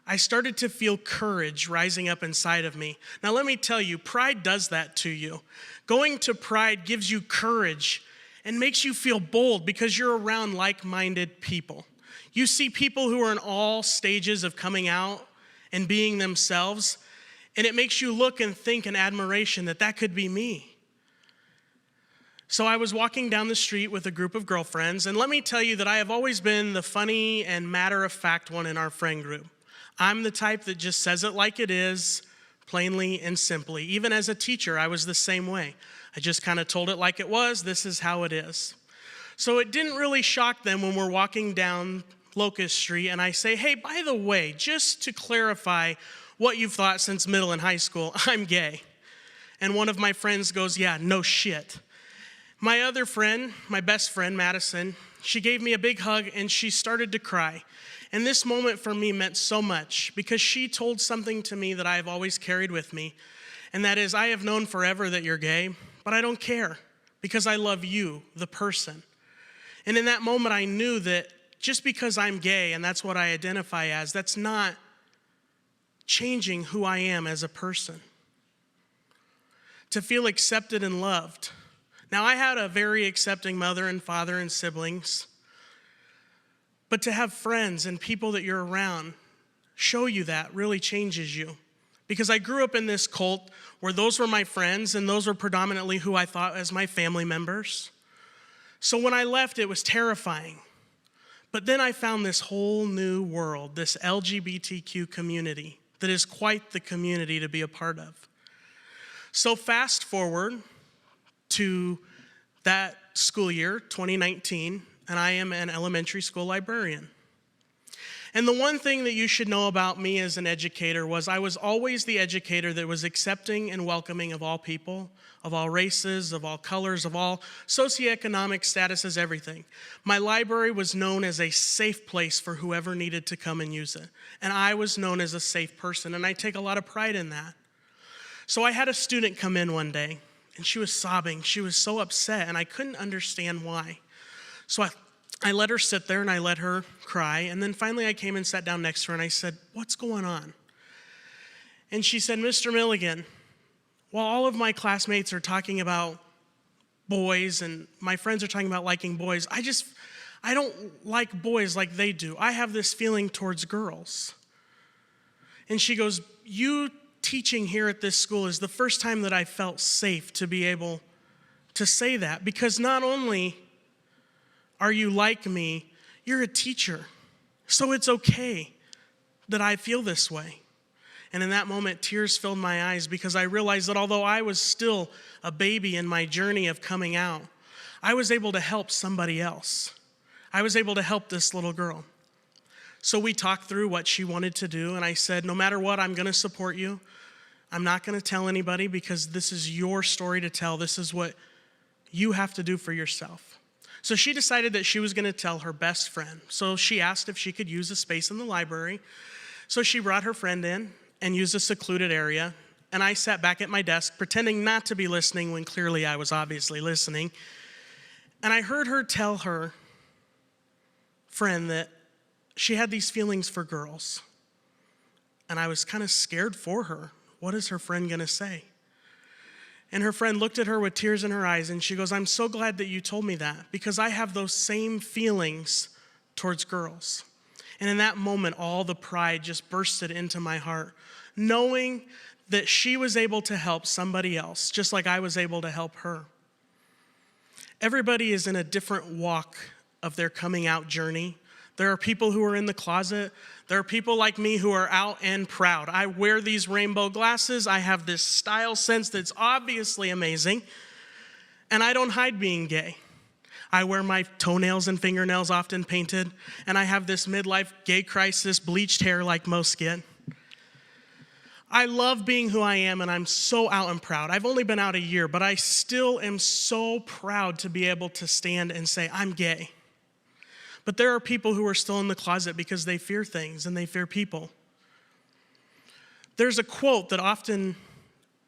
I started to feel courage rising up inside of me. Now let me tell you, Pride does that to you. Going to Pride gives you courage and makes you feel bold because you're around like-minded people. You see people who are in all stages of coming out and being themselves, and it makes you look and think in admiration that that could be me. So I was walking down the street with a group of girlfriends, and let me tell you that I have always been the funny and matter-of-fact one in our friend group. I'm the type that just says it like it is, plainly and simply. Even as a teacher, I was the same way. I just kind of told it like it was. This is how it is. So it didn't really shock them when we're walking down Locust Street and I say, "Hey, by the way, just to clarify what you've thought since middle and high school, I'm gay." And one of my friends goes, "Yeah, no shit." My other friend, my best friend, Madison, she gave me a big hug and she started to cry. And this moment for me meant so much because she told something to me that I have always carried with me. And that is, I have known forever that you're gay, but I don't care because I love you, the person. And in that moment, I knew that just because I'm gay and that's what I identify as, that's not changing who I am as a person. To feel accepted and loved. Now, I had a very accepting mother and father and siblings. But to have friends and people that you're around show you that really changes you. Because I grew up in this cult where those were my friends and those were predominantly who I thought as my family members. So when I left, it was terrifying. But then I found this whole new world, this LGBTQ community that is quite the community to be a part of. So fast forward to that school year, 2019, and I am an elementary school librarian. And the one thing that you should know about me as an educator was I was always the educator that was accepting and welcoming of all people, of all races, of all colors, of all socioeconomic statuses, everything. My library was known as a safe place for whoever needed to come and use it. And I was known as a safe person, and I take a lot of pride in that. So I had a student come in one day, and she was sobbing. She was so upset, and I couldn't understand why. So I let her sit there, and I let her cry, and then finally I came and sat down next to her, and I said, "What's going on?" And she said, "Mr. Milligan, while all of my classmates are talking about boys and my friends are talking about liking boys, I don't like boys like they do. I have this feeling towards girls." And she goes, "You teaching here at this school is the first time that I felt safe to be able to say that, because not only are you like me, you're a teacher. So it's okay that I feel this way." And in that moment, tears filled my eyes, because I realized that although I was still a baby in my journey of coming out, I was able to help somebody else. I was able to help this little girl. So we talked through what she wanted to do, and I said, "No matter what, I'm going to support you. I'm not going to tell anybody, because this is your story to tell. This is what you have to do for yourself." So she decided that she was going to tell her best friend. So she asked if she could use a space in the library. So she brought her friend in and used a secluded area, and I sat back at my desk pretending not to be listening when clearly I was obviously listening. And I heard her tell her friend that she had these feelings for girls. And I was kind of scared for her. What is her friend going to say? And her friend looked at her with tears in her eyes, and she goes, "I'm so glad that you told me that, because I have those same feelings towards girls." And in that moment, all the pride just bursted into my heart, knowing that she was able to help somebody else, just like I was able to help her. Everybody is in a different walk of their coming out journey. There are people who are in the closet. There are people like me who are out and proud. I wear these rainbow glasses. I have this style sense that's obviously amazing. And I don't hide being gay. I wear my toenails and fingernails often painted. And I have this midlife gay crisis, bleached hair like most get. I love being who I am, and I'm so out and proud. I've only been out a year, but I still am so proud to be able to stand and say, "I'm gay." But there are people who are still in the closet because they fear things and they fear people. There's a quote that often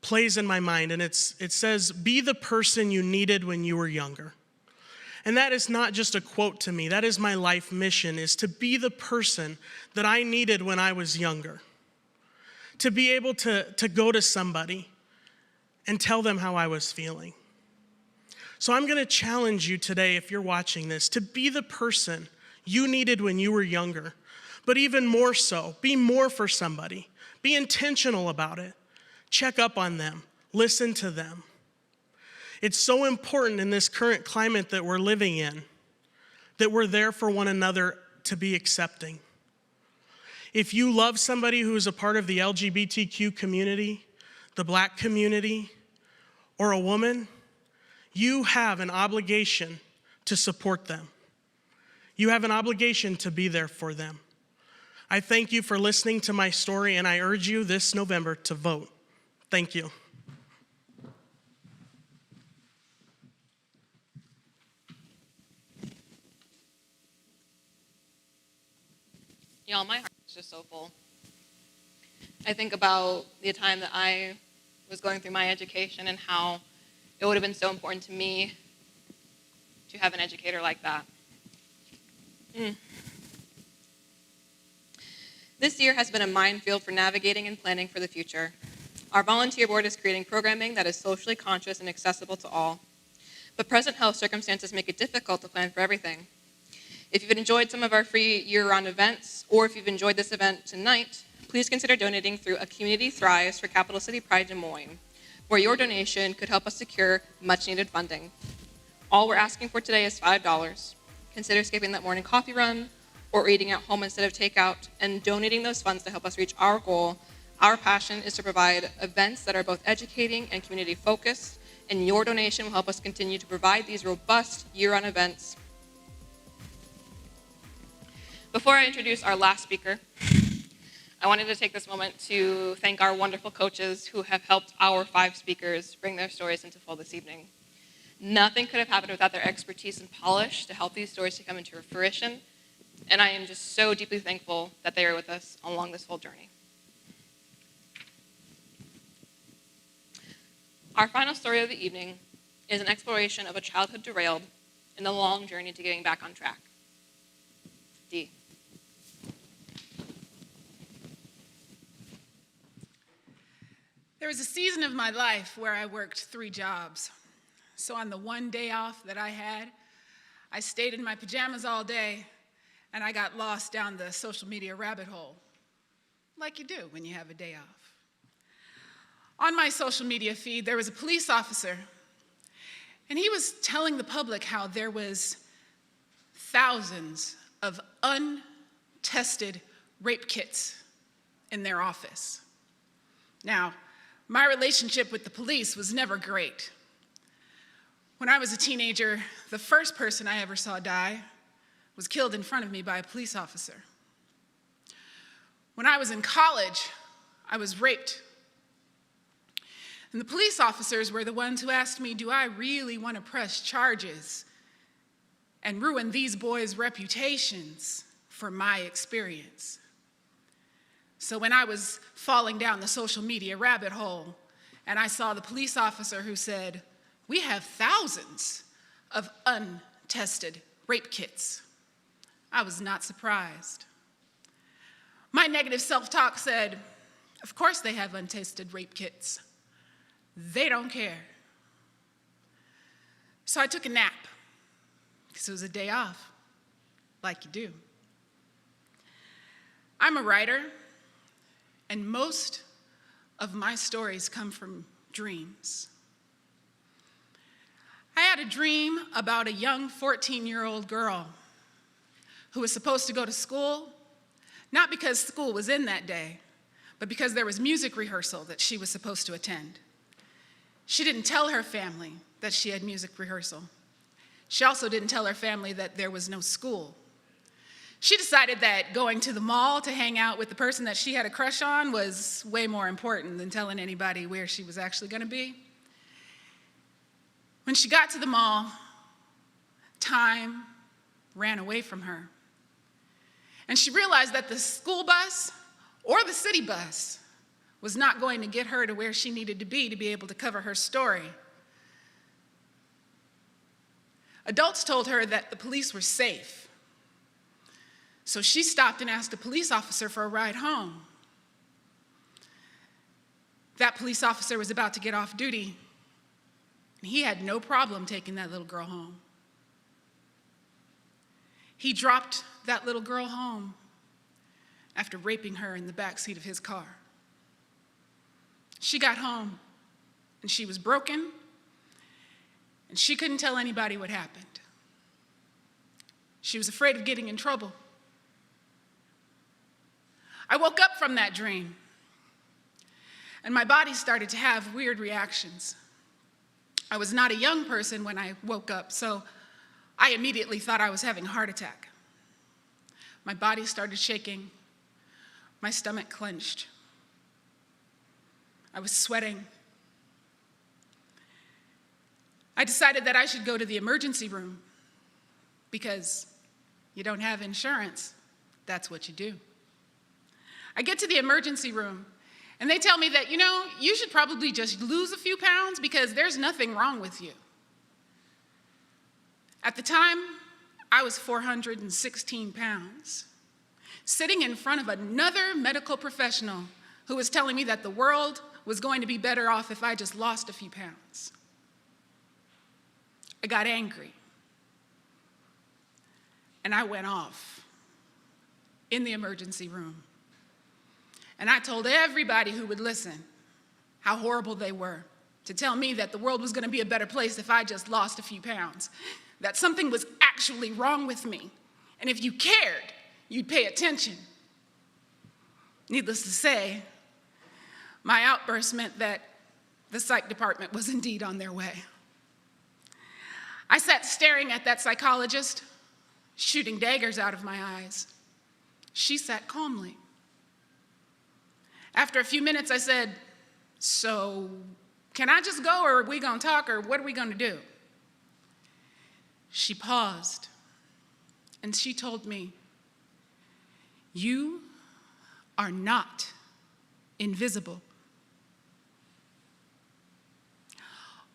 plays in my mind, and it says, "Be the person you needed when you were younger." And that is not just a quote to me. That is my life mission, is to be the person that I needed when I was younger. To be able to go to somebody and tell them how I was feeling. So I'm going to challenge you today, if you're watching this, to be the person you needed when you were younger. But even more so, be more for somebody. Be intentional about it. Check up on them. Listen to them. It's so important in this current climate that we're living in that we're there for one another to be accepting. If you love somebody who is a part of the LGBTQ community, the Black community, or a woman, you have an obligation to support them. You have an obligation to be there for them. I thank you for listening to my story, and I urge you this November to vote. Thank you. Y'all, my heart is just so full. I think about the time that I was going through my education and how it would have been so important to me to have an educator like that. This year has been a minefield for navigating and planning for the future. Our volunteer board is creating programming that is socially conscious and accessible to all. But present health circumstances make it difficult to plan for everything. If you've enjoyed some of our free year-round events, or if you've enjoyed this event tonight, please consider donating through A Community Thrives for Capital City Pride Des Moines, where your donation could help us secure much-needed funding. All we're asking for today is $5. Consider skipping that morning coffee run, or eating at home instead of takeout, and donating those funds to help us reach our goal. Our passion is to provide events that are both educating and community-focused, and your donation will help us continue to provide these robust year-round events. Before I introduce our last speaker, I wanted to take this moment to thank our wonderful coaches who have helped our 5 speakers bring their stories into full this evening. Nothing could have happened without their expertise and polish to help these stories to come into fruition, and I am just so deeply thankful that they are with us along this whole journey. Our final story of the evening is an exploration of a childhood derailed in the long journey to getting back on track. D. There was a season of my life where I worked 3 jobs. So on the one day off that I had, I stayed in my pajamas all day and I got lost down the social media rabbit hole, like you do when you have a day off. On my social media feed, there was a police officer, and he was telling the public how there was thousands of untested rape kits in their office. Now, my relationship with the police was never great. When I was a teenager, the first person I ever saw die was killed in front of me by a police officer. When I was in college, I was raped. And the police officers were the ones who asked me, do I really want to press charges and ruin these boys' reputations for my experience? So when I was falling down the social media rabbit hole and I saw the police officer who said, we have thousands of untested rape kits, I was not surprised. My negative self-talk said, of course they have untested rape kits. They don't care. So I took a nap, because it was a day off, like you do. I'm a writer, and most of my stories come from dreams. I had a dream about a young 14-year-old girl who was supposed to go to school, not because school was in that day, but because there was music rehearsal that she was supposed to attend. She didn't tell her family that she had music rehearsal. She also didn't tell her family that there was no school. She decided that going to the mall to hang out with the person that she had a crush on was way more important than telling anybody where she was actually going to be. When she got to the mall, time ran away from her. And she realized that the school bus or the city bus was not going to get her to where she needed to be able to cover her story. Adults told her that the police were safe. So she stopped and asked a police officer for a ride home. That police officer was about to get off duty, and he had no problem taking that little girl home. He dropped that little girl home after raping her in the backseat of his car. She got home, and she was broken, and she couldn't tell anybody what happened. She was afraid of getting in trouble. I woke up from that dream, and my body started to have weird reactions. I was not a young person when I woke up, so I immediately thought I was having a heart attack. My body started shaking. My stomach clenched. I was sweating. I decided that I should go to the emergency room because you don't have insurance. That's what you do. I get to the emergency room, and they tell me that, you should probably just lose a few pounds because there's nothing wrong with you. At the time, I was 416 pounds, sitting in front of another medical professional who was telling me that the world was going to be better off if I just lost a few pounds. I got angry, and I went off in the emergency room. And I told everybody who would listen how horrible they were to tell me that the world was going to be a better place if I just lost a few pounds, that something was actually wrong with me, and if you cared, you'd pay attention. Needless to say, my outburst meant that the psych department was indeed on their way. I sat staring at that psychologist, shooting daggers out of my eyes. She sat calmly. After a few minutes, I said, so can I just go, or are we going to talk, or what are we going to do? She paused, and she told me, you are not invisible.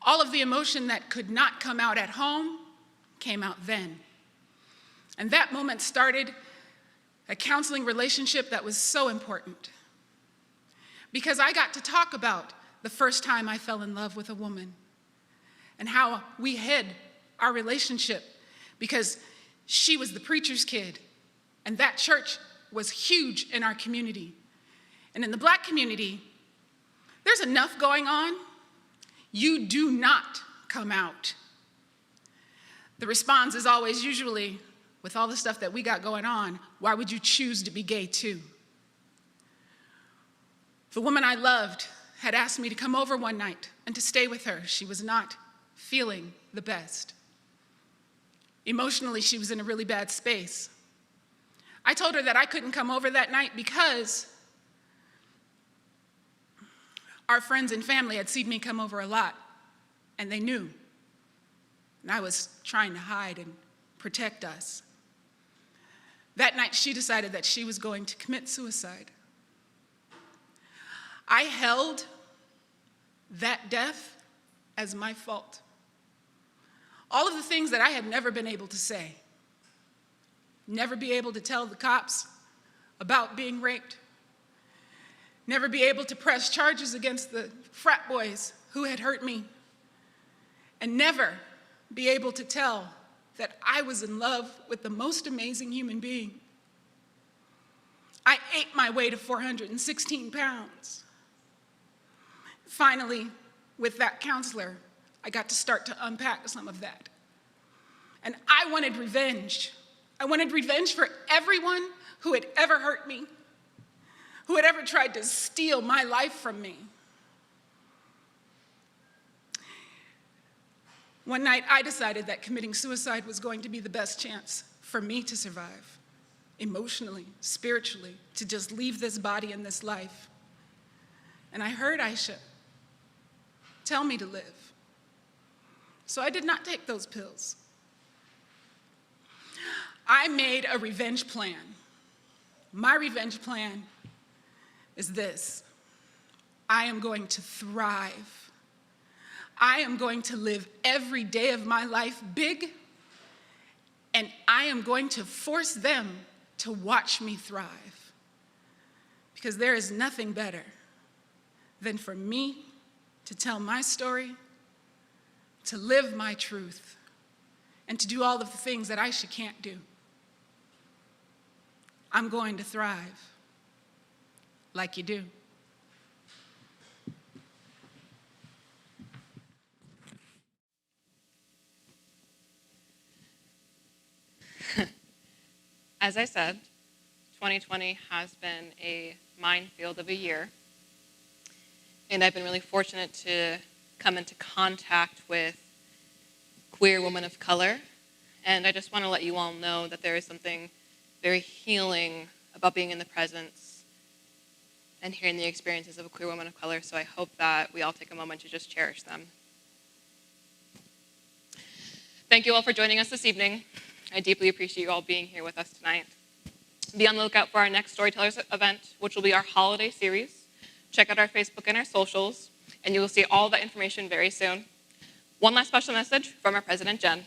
All of the emotion that could not come out at home came out then. And that moment started a counseling relationship that was so important. Because I got to talk about the first time I fell in love with a woman and how we hid our relationship because she was the preacher's kid, and that church was huge in our community. And in the Black community, there's enough going on. You do not come out. The response is always usually, with all the stuff that we got going on, why would you choose to be gay too? The woman I loved had asked me to come over one night and to stay with her. She was not feeling the best. Emotionally, she was in a really bad space. I told her that I couldn't come over that night because our friends and family had seen me come over a lot, and they knew. And I was trying to hide and protect us. That night, she decided that she was going to commit suicide. I held that death as my fault. All of the things that I had never been able to say, never be able to tell the cops about being raped, never be able to press charges against the frat boys who had hurt me, and never be able to tell that I was in love with the most amazing human being. I ate my way to 416 pounds. Finally, with that counselor, I got to start to unpack some of that. And I wanted revenge. I wanted revenge for everyone who had ever hurt me, who had ever tried to steal my life from me. One night, I decided that committing suicide was going to be the best chance for me to survive, emotionally, spiritually, to just leave this body and this life. And I heard Aisha tell me to live. So I did not take those pills. I made a revenge plan. My revenge plan is this: I am going to thrive. I am going to live every day of my life big, and I am going to force them to watch me thrive. Because there is nothing better than for me to tell my story, to live my truth, and to do all of the things that Aisha can't do. I'm going to thrive like you do. As I said, 2020 has been a minefield of a year, and I've been really fortunate to come into contact with queer women of color, and I just want to let you all know that there is something very healing about being in the presence and hearing the experiences of a queer woman of color, so I hope that we all take a moment to just cherish them. Thank you all for joining us this evening. I deeply appreciate you all being here with us tonight. Be on the lookout for our next Storytellers event, which will be our holiday series. Check out our Facebook and our socials, and you will see all that information very soon. One last special message from our president, Jen.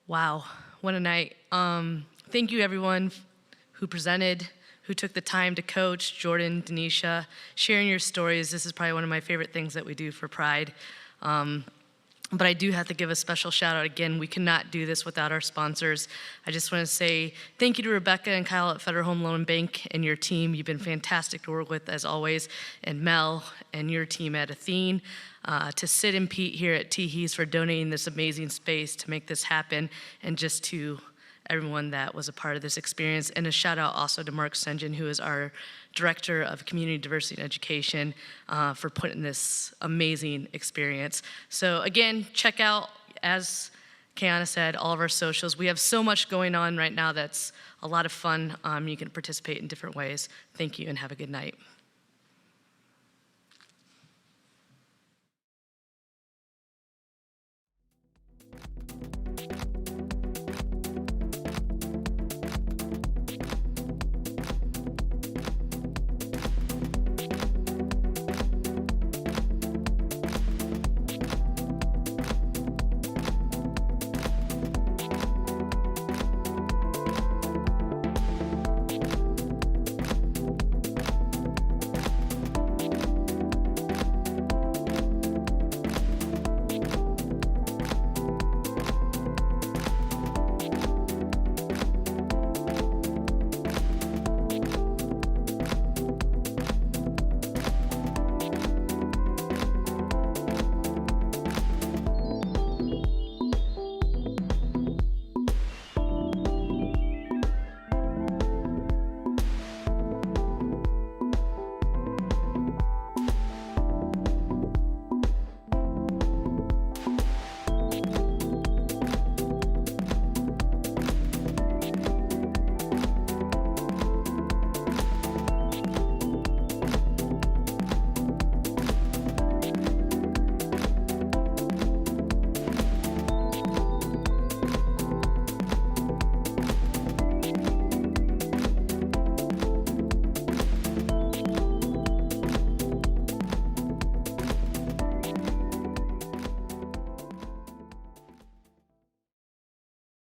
Wow, what a night. Thank you everyone who presented, who took the time to coach, Jordan, Denisha, sharing your stories. This is probably one of my favorite things that we do for Pride. But I do have to give a special shout out again. We cannot do this without our sponsors. I just want to say thank you to Rebecca and Kyle at Federal Home Loan Bank and your team. You've been fantastic to work with as always. And Mel and your team at Athene. To Sid and Pete here at Teehees for donating this amazing space to make this happen, and just to everyone that was a part of this experience. And a shout out also to Mark Sengen, who is our Director of Community Diversity and Education, for putting this amazing experience. So again, check out, as Kiana said, all of our socials. We have so much going on right now that's a lot of fun. You can participate in different ways. Thank you and have a good night.